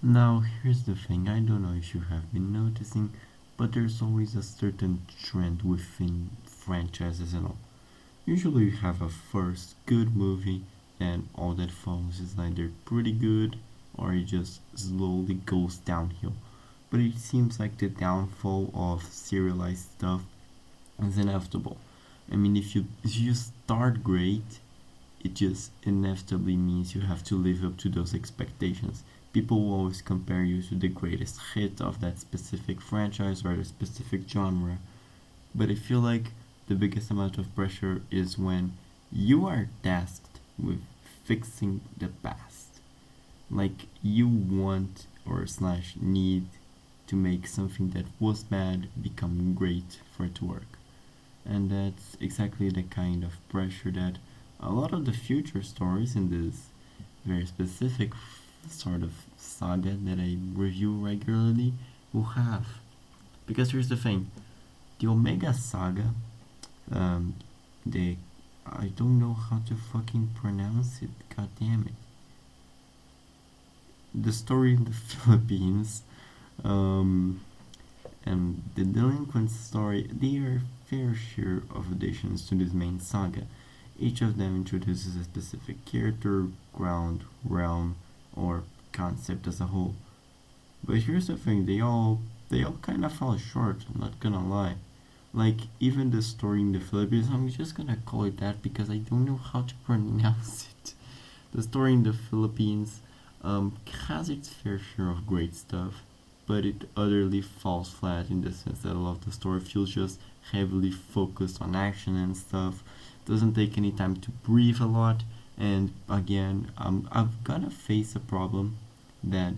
Now, here's the thing, I don't know if you have been noticing, but there's always a certain trend within franchises and all. Usually, you have a first good movie, then all that follows is either pretty good or it just slowly goes downhill. But it seems like the downfall of serialized stuff is inevitable. I mean, if you start great, it just inevitably means you have to live up to those expectations. People will always compare you to the greatest hit of that specific franchise or the specific genre. But I feel like the biggest amount of pressure is when you are tasked with fixing the past. Like you want or slash need to make something that was bad become great for it to work. And that's exactly the kind of pressure that a lot of the future stories in this very specific sort of saga that I review regularly will have. Because here's the thing, the Omega Saga, um, the I don't know how to fucking pronounce it. God damn it. The story in the Philippines, um, and the Delinquent story, they are fair share of additions to this main saga. Each of them introduces a specific character, ground, realm, or concept as a whole. But here's the thing, they all kind of fall short, I'm not gonna lie. Like even the story in the Philippines, I'm just gonna call it that because I don't know how to pronounce it. The story in the Philippines has its fair share of great stuff, but it utterly falls flat in the sense that a lot of the story feels just heavily focused on action and stuff. Doesn't take any time to breathe a lot, and again, I'm gonna face a problem that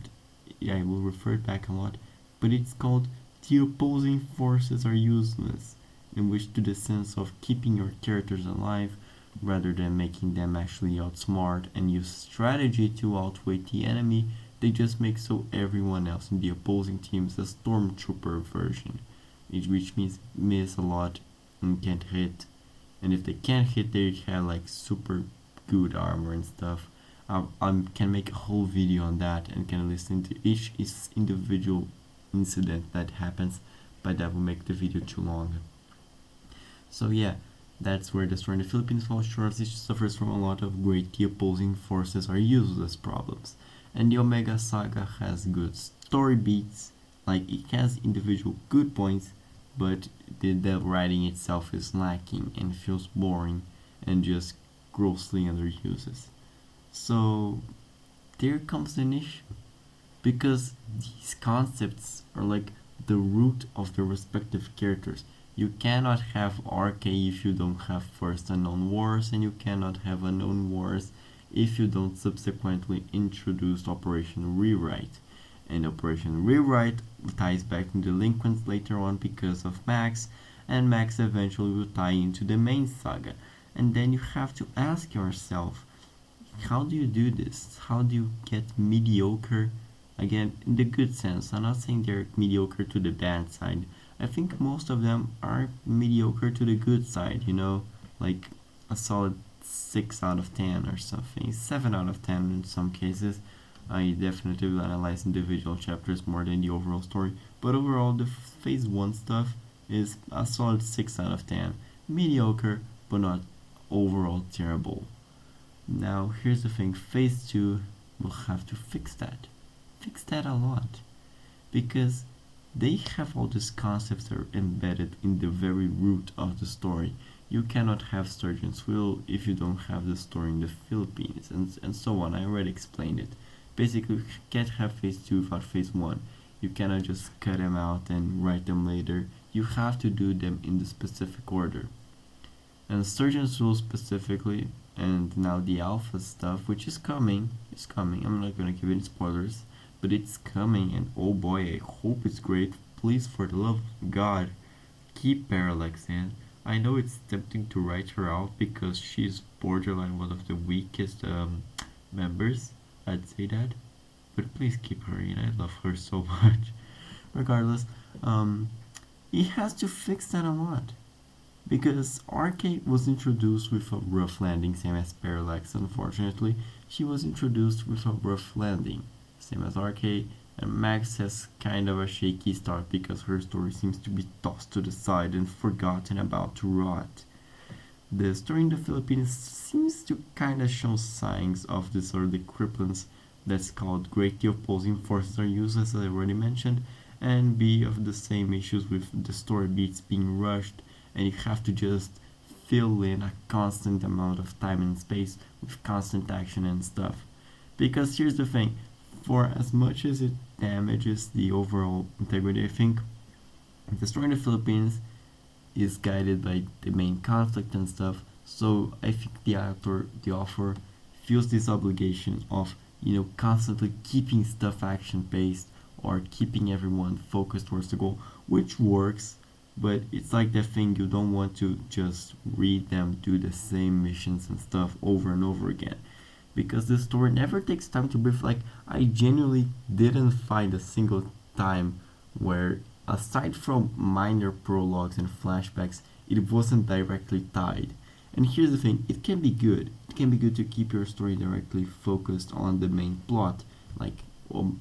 I will refer back a lot, but it's called the opposing forces are useless, in which to the sense of keeping your characters alive rather than making them actually outsmart and use strategy to outweigh the enemy, they just make so everyone else in the opposing team is a stormtrooper version, which means miss a lot and can't hit. And if they can't hit, they have like super good armor and stuff. I can make a whole video on that and can listen to each individual incident that happens, but that will make the video too long. So yeah, that's where the story in the Philippines falls short. It suffers from a lot of great the opposing forces are useless problems. And the Omega Saga has good story beats, like it has individual good points, but the writing itself is lacking and feels boring and just grossly underuses. So there comes an issue because these concepts are like the root of the respective characters. You cannot have RK if you don't have first unknown wars, and you cannot have unknown wars if you don't subsequently introduce Operation Rewrite. And Operation Rewrite ties back to Delinquents later on because of Max, and Max eventually will tie into the main saga. And then you have to ask yourself, how do you do this? How do you get mediocre? Again, in the good sense, I'm not saying they're mediocre to the bad side. I think most of them are mediocre to the good side, like a solid 6 out of 10 or something, 7 out of 10 in some cases. I definitely will analyze individual chapters more than the overall story, but overall, the phase 1 stuff is a solid 6 out of 10. Mediocre, but not overall terrible. Now, here's the thing, phase 2 will have to fix that. Fix that a lot. Because they have all these concepts that are embedded in the very root of the story. You cannot have Sturgeon's Will if you don't have the story in the Philippines, and so on. I already explained it. Basically, you can't have phase 2 without phase 1. You cannot just cut them out and write them later. You have to do them in the specific order. And Sturgeon's Will specifically, and now the alpha stuff, which is coming. I'm not gonna give any spoilers, but it's coming, and oh boy, I hope it's great. Please, for the love of God, keep Parallax in. I know it's tempting to write her out because she's borderline one of the weakest members, I'd say that, but please keep her in. I love her so much. Regardless, he has to fix that a lot because Arcade was introduced with a rough landing, same as Parallax. Unfortunately, she was introduced with a rough landing. same as RK, and Max has kind of a shaky start because her story seems to be tossed to the side and forgotten about to rot. The story in the Philippines seems to kind of show signs of this early cripples that's called great the opposing forces are used, as I already mentioned, and B of the same issues with the story beats being rushed and you have to just fill in a constant amount of time and space with constant action and stuff. Because here's the thing, for as much as it damages the overall integrity, I think the story in the Philippines is guided by the main conflict and stuff. So I think the author, feels this obligation of constantly keeping stuff action based or keeping everyone focused towards the goal, which works. But it's like that thing you don't want to just read them do the same missions and stuff over and over again, because the story never takes time to breathe. Like, I genuinely didn't find a single time where, aside from minor prologues and flashbacks, it wasn't directly tied. And here's the thing, it can be good. It can be good to keep your story directly focused on the main plot. Like,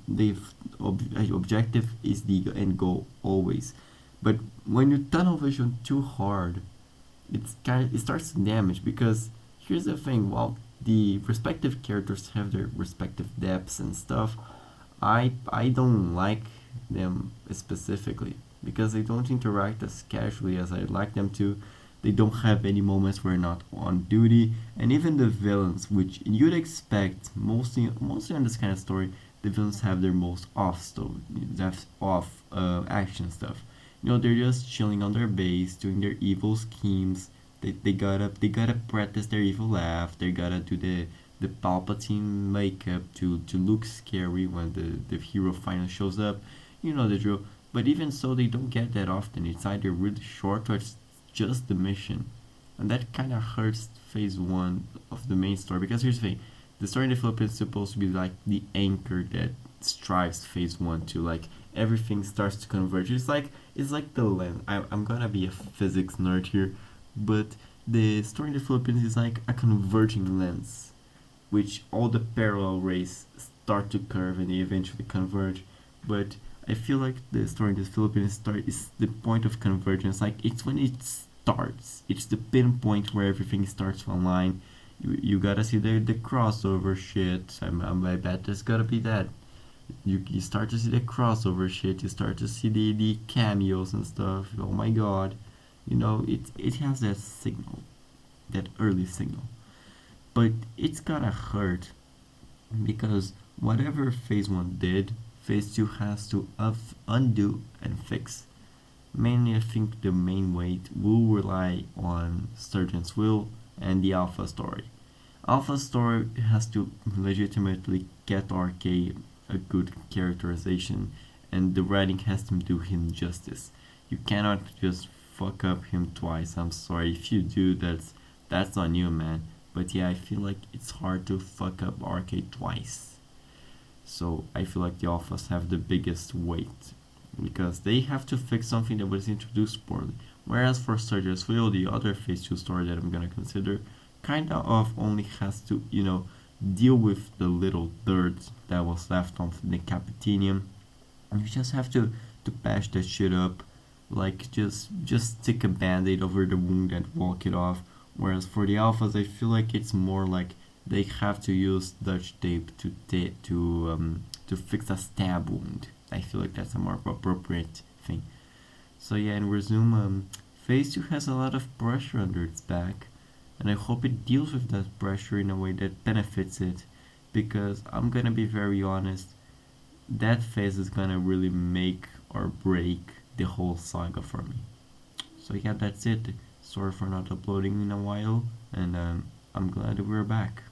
the objective is the end goal always. But when you tunnel vision too hard, it starts to damage, because here's the thing, while the respective characters have their respective depths and stuff, I don't like them specifically because they don't interact as casually as I'd like them to. They don't have any moments where they're not on duty, and even the villains, which you'd expect mostly on this kind of story, the villains have their most action stuff. They're just chilling on their base, doing their evil schemes. They gotta practice their evil laugh. They gotta do the Palpatine makeup to look scary when the hero finally shows up. You know the drill. But even so, they don't get that often. It's either really short or it's just the mission, and that kind of hurts phase one of the main story. Because here's the thing, the story in the Philippines is supposed to be like the anchor that strives phase one to, like, everything starts to converge. It's like the lens. I'm gonna be a physics nerd here, but the story in the Philippines is like a converging lens, which all the parallel rays start to curve and they eventually converge. But I feel like the story in the Philippines is the point of convergence. Like, it's when it starts. It's the pinpoint where everything starts to align. You gotta see the crossover shit. I bet there's gotta be that. You start to see the crossover shit. You start to see the cameos and stuff. Oh my god, it has that signal, that early signal. But it's gonna hurt because whatever phase one did, phase two has to undo and fix. Mainly, I think the main weight will rely on Sturgeon's will and the Alpha story. Alpha story has to legitimately get RK a good characterization, and the writing has to do him justice. You cannot just fuck up him twice. I'm sorry if you do. That's on you, man. But yeah, I feel like it's hard to fuck up RK twice. So I feel like the Alphas have the biggest weight because they have to fix something that was introduced poorly. Whereas for Sturgis Will, the other phase 2 story that I'm gonna consider, kinda of only has to, deal with the little dirt that was left on the Capitanium. And you just have to patch that shit up. Like, just stick a band-aid over the wound and walk it off. Whereas for the Alphas, I feel like it's more like they have to use Dutch tape to fix a stab wound. I feel like that's a more appropriate thing. So yeah, and resume. Phase 2 has a lot of pressure under its back, and I hope it deals with that pressure in a way that benefits it, because I'm gonna be very honest, that phase is gonna really make or break the whole saga for me. So yeah, that's it. Sorry for not uploading in a while, and I'm glad we're back.